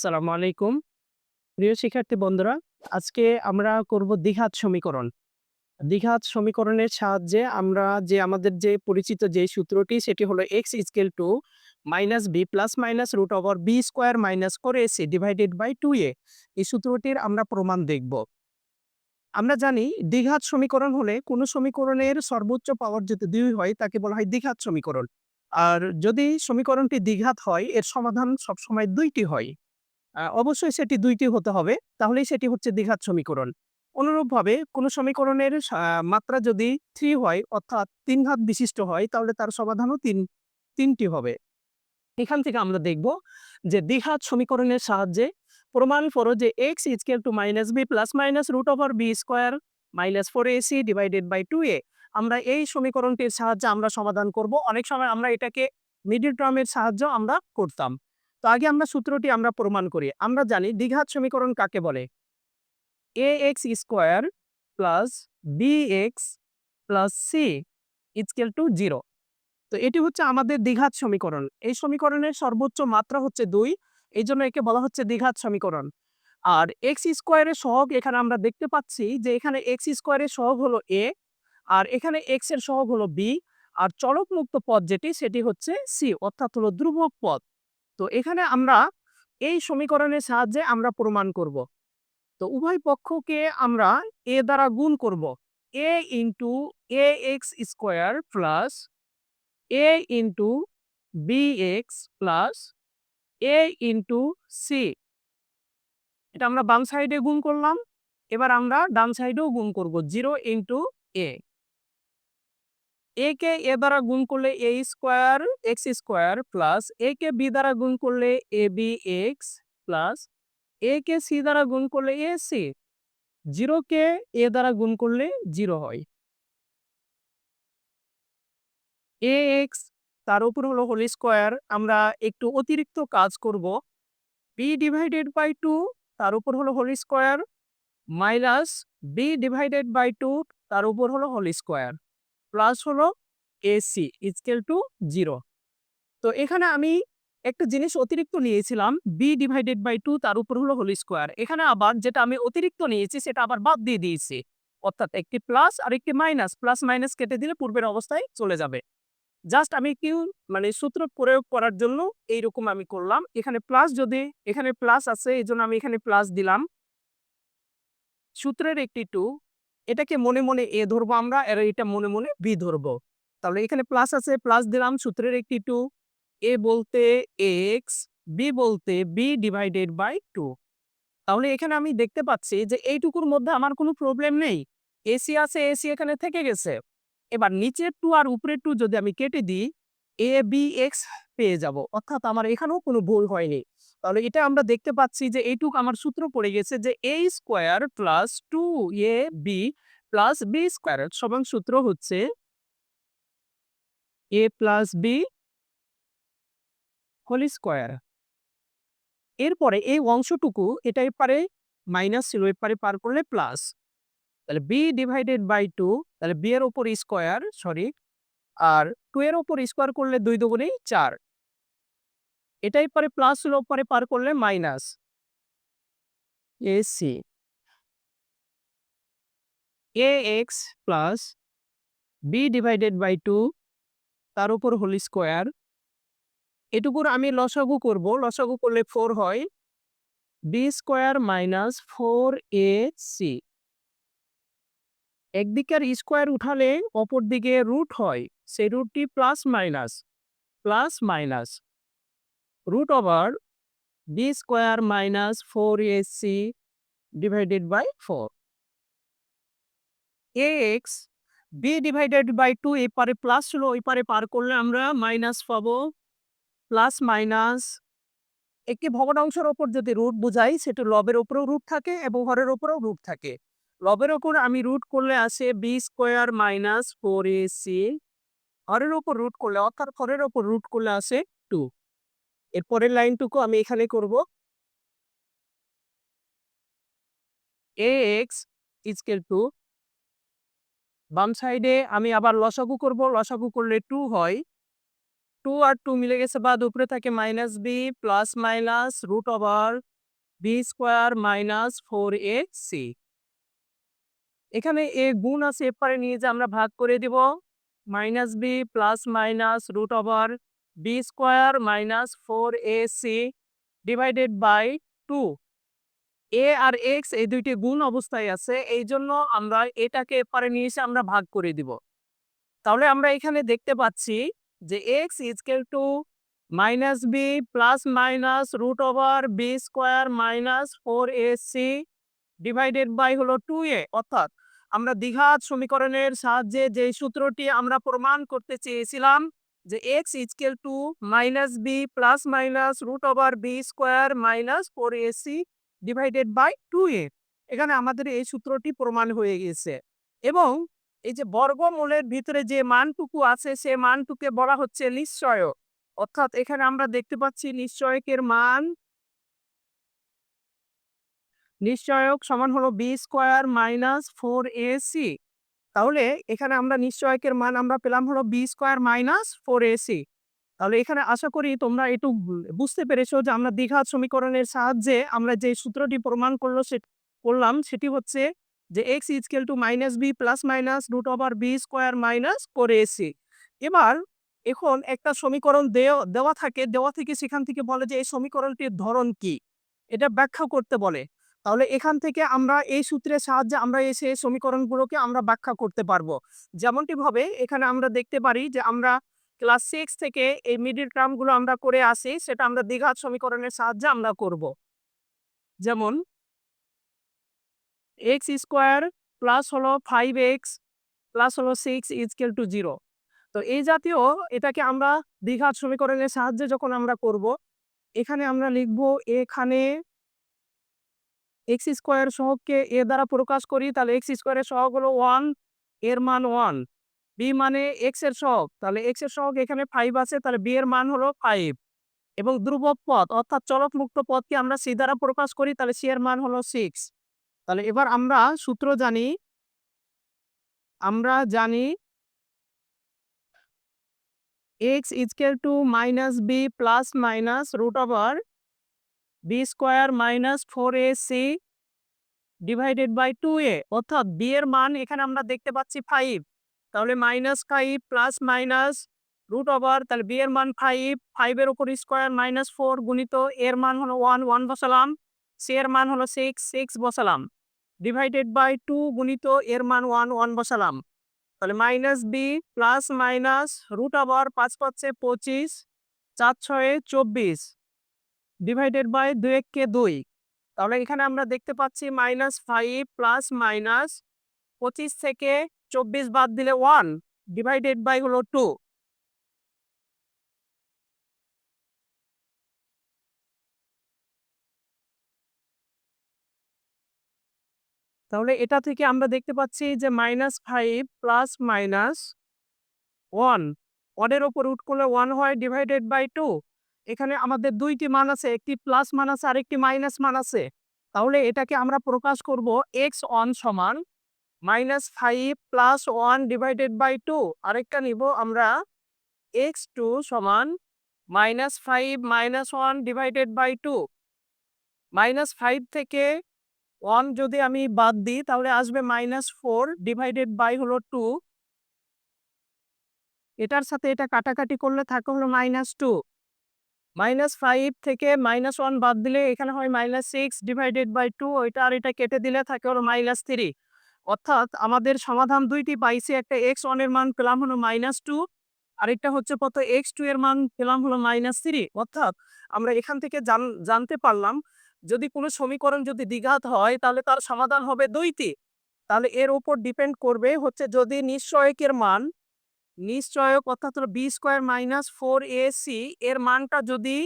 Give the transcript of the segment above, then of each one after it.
আসসালামু আলাইকুম। প্রিয় শিক্ষার্থী বন্ধুরা, আজকে আমরা করব দ্বিঘাত সমীকরণ। দ্বিঘাত সমীকরণের সাহায্যে আমরা আমাদের যে পরিচিত যে সূত্রটি সেটি হলো x -b ± b² - 4ac divided by 2a। এই সূত্রটির আমরা প্রমাণ দেখব। আমরা জানি দ্বিঘাত সমীকরণ হলে কোনো সমীকরণের সর্বোচ্চ পাওয়ার যদি ২ হয় তাকে বলা হয় দ্বিঘাত সমীকরণ। আর যদি সমীকরণটি দ্বিঘাত হয় এর সমাধান সবসময় ২ টি হয়। অবশ্যই সেটি ২ টি হতে হবে। তাহলেই সেটি হচ্ছে দ্বিঘাত সমীকরণ। অনুরূপভাবে কোন সমীকরণের মাত্রা যদি ৩ হয় অর্থাৎ ৩ ঘাত বিশিষ্ট হয় তাহলে তার সমাধানও ৩ টি হবে। এখান থেকে আমরা দেখব যে দ্বিঘাত সমীকরণের সাহায্যে প্রমাণ করো যে x -b ± b² - 4ac divided by 2a। আমরা এই সমীকরণটির সাহায্যে আমরা সমাধান করব। অনেক সময় আমরা এটাকে মিডল টার্মের সাহায্যেও আমরা করতাম। তো আগে আমরা সূত্রটি আমরা প্রমাণ করি। আমরা জানি দ্বিঘাত সমীকরণ কাকে বলে? ax² bx c = 0। তো এটি হচ্ছে আমাদের দ্বিঘাত সমীকরণ। এই সমীকরণের সর্বোচ্চ মাত্রা হচ্ছে ২। এইজন্য একে বলা হচ্ছে দ্বিঘাত সমীকরণ। আর x² এর সহগ এখানে আমরা দেখতে পাচ্ছি যে এখানে x² এর সহগ হলো a, আর এখানে x এর সহগ হলো b, আর চলক মুক্ত পদ যেটি সেটি হচ্ছে c অর্থাৎ হলো ধ্রুবক পদ। তো এখানে আমরা এই সমীকরণের সাহায্যে আমরা প্রমাণ করব। তো উভয় পক্ষকে আমরা a দ্বারা গুণ করব। a ax² a bx a c। এটা আমরা বাম সাইডে গুণ করলাম। এবার আমরা ডান সাইডেও গুণ করব 0 a। a কে a দ্বারা গুণ করলে a² a কে b দ্বারা গুণ করলে abx a কে c দ্বারা গুণ করলে ac। 0 কে a দ্বারা গুণ করলে 0 হয়। ax তার উপর হলো হোল স্কয়ার, আমরা একটু অতিরিক্ত কাজ করব। b/2 তার উপর হলো হোল স্কয়ার মাইনাস b/2 তার উপর হলো হোল স্কয়ার প্লাস হলো ac = 0। তো এখানে আমি একটা জিনিস অতিরিক্ত নিয়েছিলাম b/2 তার উপর হলো হোল স্কয়ার। এখানে আবার যেটা আমি অতিরিক্ত নিয়েছি সেটা আবার বাদ দিয়ে দিয়েছি। অর্থাৎ একটি প্লাস আর একটি মাইনাস, প্লাস মাইনাস কেটে দিলে পূর্বের অবস্থায় চলে যাবে। জাস্ট আমি মানে সূত্র প্রয়োগ করার জন্য এইরকম আমি করলাম। এখানে প্লাস, যদি এখানে প্লাস আছে এজন্য আমি এখানে প্লাস দিলাম। সূত্রের একটি 2, এটাকে মনে মনে a ধরবো আমরা, আর এটা মনে মনে b ধরবো। তাহলে এখানে প্লাস আছে, প্লাস দিলাম, সূত্রের একটি 2, a বলতে x, b বলতে b/2। তাহলে এখানে আমি দেখতে পাচ্ছি যে এইটুকুর মধ্যে আমার কোনো প্রবলেম নেই। এসি আছে, এসি এখানে থেকে গেছে। এবার নিচের 2 আর উপরের 2 যদি আমি কেটে দিই abx পেয়ে যাব। অর্থাৎ আমার এখানেও কোনো ভুল হয়নি। তাহলে এটা আমরা দেখতে পাচ্ছি যে এইটুক আমার সূত্র পড়ে গেছে যে a² + 2ab + b² সমান সূত্র হচ্ছে a + b হোল স্কয়ার। এরপরে এই অংশটুকু এটা এপারে মাইনাস ছিল, এপারে পার করলে প্লাস। তাহলে b/2, তাহলে b এর উপর স্কয়ার, আর 2 এর উপর স্কয়ার করলে 2 দুগুণে 4। এটাই পরে প্লাস হলো, পরে পার করলে মাইনাস ac ax b/2 তার উপর হোল স্কয়ার। এটুকুর আমি লসাগু করব, লসাগু করলে 4 হয়। b² - 4ac, একদিকের স্কয়ার উঠালে অপর দিকে রুট হয়, সেই রুটটি plus minus root over b² - 4ac divided by 4। ax b/2 এপারে প্লাস ছিল, ওই পারে পার করলে আমরা মাইনাস পাবো। প্লাস মাইনাস একটি ভগ্নাংশের ওপর যদি রুট বোঝাই সেটা লবের উপরেও রুট থাকে এবং হরের উপরেও রুট থাকে। লবের উপর আমি রুট করলে আসে b² - 4ac, হরের উপর রুট করলে অর্থাৎ হরের উপর রুট করলে আসে 2। এর পরের লাইনটুকু আমি এখানে করব। ax = বাম সাইডে আমি আবার লসাগু করব, লসাগু করলে 2 হয়। 2 আর 2 মিলে গেছে বাদ, উপরে থাকে minus b plus minus root over b square minus 4ac। এখানে এ গুণ আছে, এপারে নিয়ে যে আমরা ভাগ করে দিব, minus b plus minus root over b square minus 4ac divided by 2। A আর এক্স এই দুইটি গুণ অবস্থায় আছে, এই জন্য আমরা এটাকে এপারে নিয়ে এসে আমরা ভাগ করে দিব। তাহলে আমরা এখানে দেখতে পাচ্ছি যে x is equal to minus b plus minus root over b square minus 4ac divided by হলো 2a। অর্থাৎ আমরা দ্বিঘাত সমীকরণের সাহায্যে যে সূত্রটি আমরা প্রমাণ করতে চেয়েছিলাম যে x is equal to minus b plus minus root over b square minus 4ac divided by 2a, এখানে আমাদের এই সূত্রটি প্রমাণ হয়ে গেছে। এবং এই যে বর্গমূলের ভিতরে যে মানটুকু আছে সে মানটুকে বলা হচ্ছে নিশ্চয়ক। অর্থাৎ এখানে আমরা দেখতে পাচ্ছি নিশ্চয়কের মান, নিশ্চয়ক সমান হলো বি স্কোয়ার মাইনাস 4ac। তাহলে এখানে আমরা নিশ্চয়কের মান আমরা পেলাম হলো বি স্কোয়ার মাইনাস 4ac। তাহলে এখানে আশা করি তোমরা একটু বুঝতে পেরেছো যে আমরা দ্বিঘাত সমীকরণের সাহায্যে আমরা যে সূত্রটি প্রমাণ করলাম সেটি হচ্ছে যে x is equal to minus b plus minus root over b square minus 4ac। এবার এখন একটা সমীকরণ দেওয়া থাকে, দেওয়া থেকে সেখান থেকে বলে যে এই সমীকরণটির ধরন কি, এটা ব্যাখ্যা করতে বলে। তাহলে এখান থেকে আমরা এই সূত্রের সাহায্যে আমরা এসে সমীকরণগুলোকে আমরা ব্যাখ্যা করতে পারবো। যেমনটি ভাবে এখানে আমরা দেখতে পারি যে আমরা ক্লাস 6 থেকে এই মিডল টার্মগুলো আমরা করে আসি, সেটা আমরা দ্বিঘাত সমীকরণের সাহায্যে আমরা করব। যেমন এক্স স্কোয়ার প্লাস হলো 5x প্লাস হলো 6 ইজকেল টু 0। তো এই জাতীয় এটাকে আমরা দ্বিঘাত সমীকরণের সাহায্যে যখন আমরা করব, এখানে আমরা লিখব, এখানে এক্স স্কোয়ার সহগকে এ দ্বারা প্রকাশ করি, তাহলে এক্স স্কোয়ারের সহগ হলো 1, এর মান 1। বি মানে এক্স এর সহগ, তাহলে এক্স এর সহগ এখানে 5 আছে, তাহলে বি এর মান হলো 5। এবং ধ্রুবক পদ অর্থাৎ চলক মুক্ত পদকে আমরা সি দ্বারা প্রকাশ করি, তাহলে সি এর মান হলো 6। তাহলে এবার আমরা সূত্র জানি, আমরা জানি x is equal to minus b plus minus root over b square minus 4ac divided by 2a। অর্থাৎ বি এর মান এখানে আমরা দেখতে পাচ্ছি 5, তাহলে -5 প্লাস মাইনাস রুট ওভার, তাহলে বি এর মান 5, 5 এর উপর স্কোয়ার মাইনাস 4 গুণিত এর মান হলো 1, 1 বসালাম, সি এর মান হলো 6, 6 বসালাম, ডিভাইডেড বাই 2 গুণিত এর মান 1, 1 বসালাম। তাহলে minus b plus minus root over 5 পাচ্ছে 25, 4 6 24 ডিভাইডেড বাই 2 1 2। তাহলে এখানে আমরা দেখতে পাচ্ছি -5 প্লাস মাইনাস 25 থেকে 24 বাদ দিলে 1 ডিভাইডেড বাই হলো 2। তাহলে এটা থেকে আমরা দেখতে পাচ্ছি যে -5 প্লাস মাইনাস 1, 1 এর উপর রুট করলে 1 হয় ডিভাইডেড বাই 2। এখানে আমাদের দুইটি মান আছে, একটি প্লাস মান আছে আর একটি মাইনাস মান আছে। তাহলে এটাকে আমরা প্রকাশ করব x1 সমান -5 প্লাস 1 ডিভাইডেড বাই 2। আরেকটা নিব আমরা x2 সমান -5 মাইনাস 1 ডিভাইডেড বাই 2। -5 থেকে 1 যদি আমি বাদ দিই তাহলে আসবে -4 ডিভাইডেড বাই হলো 2। এটার সাথে এটা কাটাকাটি করলে থাকে হলো -2। -5 থেকে -1 বাদ দিলে এখানে হয় -6 ডিভাইডেড বাই 2, ওইটা আর এটা কেটে দিলে থাকে হলো -3। অর্থাৎ আমাদের সমাধান দুইটি পাইছি, একটা x1 এর মান পেলাম হলো -2, আরেকটা হচ্ছে কত x2 এর মান পেলাম হলো -3। অর্থাৎ আমরা এখান থেকে জানতে পারলাম যদি কোনো সমীকরণ যদি দ্বিঘাত হয় তাহলে তার সমাধান হবে দুইটি। তাহলে এর উপর ডিপেন্ড করবে হচ্ছে যদি নিশ্চয়কের মান, নিশ্চয়ক অর্থাৎ হলো বি স্কোয়ার মাইনাস 4ac এর মানটা যদি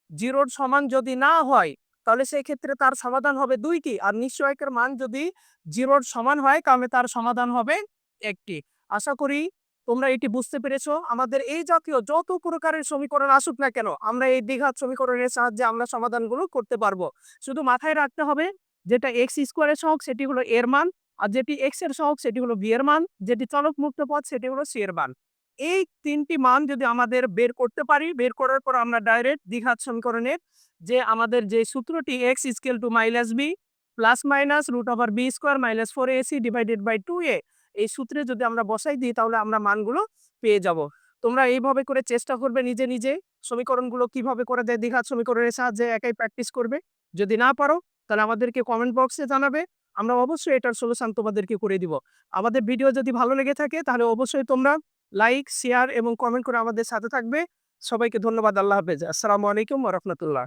0 সমান যদি না হয় তাহলে সেই ক্ষেত্রে তার সমাধান হবে দুইটি, আর নিশ্চয়কের মান যদি 0 সমান হয় তাহলে তার সমাধান হবে একটি। আশা করি তোমরা এটি বুঝতে পেরেছো। আমাদের এই জাতীয় যত প্রকারের সমীকরণ আসুক না কেন আমরা এই দ্বিঘাত সমীকরণের সাহায্যে আমরা সমাধানগুলো করতে পারবো। শুধু মাথায় রাখতে হবে যেটা এক্স স্কোয়ারের সহগ সেটি হলো এর মান, আর যেটি এক্স এর সহগ সেটি হলো বি এর মান, যেটি চলক মুক্ত পদ সেটি হলো সি এর মান। এই ৩ টি মান যদি আমাদের বের করতে পারি, বের করার পর আমরা ডাইরেক্ট দ্বিঘাত সমীকরণের যে আমাদের যে সূত্রটি x = -b +- (√b² - 4ac/2a) এই সূত্রে যদি আমরা বসাই দিই তাহলে আমরা মানগুলো পেয়ে যাব। তোমরা এইভাবে করে চেষ্টা করবে নিজে, নিজে সমীকরণগুলো কিভাবে করা যায় দ্বিঘাত সমীকরণের সাহায্যে একাই প্র্যাকটিস করবে। যদি না পারো তাহলে আমাদেরকে কমেন্ট বক্সে জানাবে। আমরা অবশ্যই এটার সলিউশন তোমাদেরকে করে দিব। আমাদের ভিডিও যদি ভালো লেগে থাকে তাহলে অবশ্যই তোমরা লাইক, শেয়ার এবং কমেন্ট করে আমাদের সাথে থাকবে। সবাইকে ধন্যবাদ। আল্লাহ হাফেজ। আসসালামু আলাইকুম ওয়া রাহমাতুল্লাহ।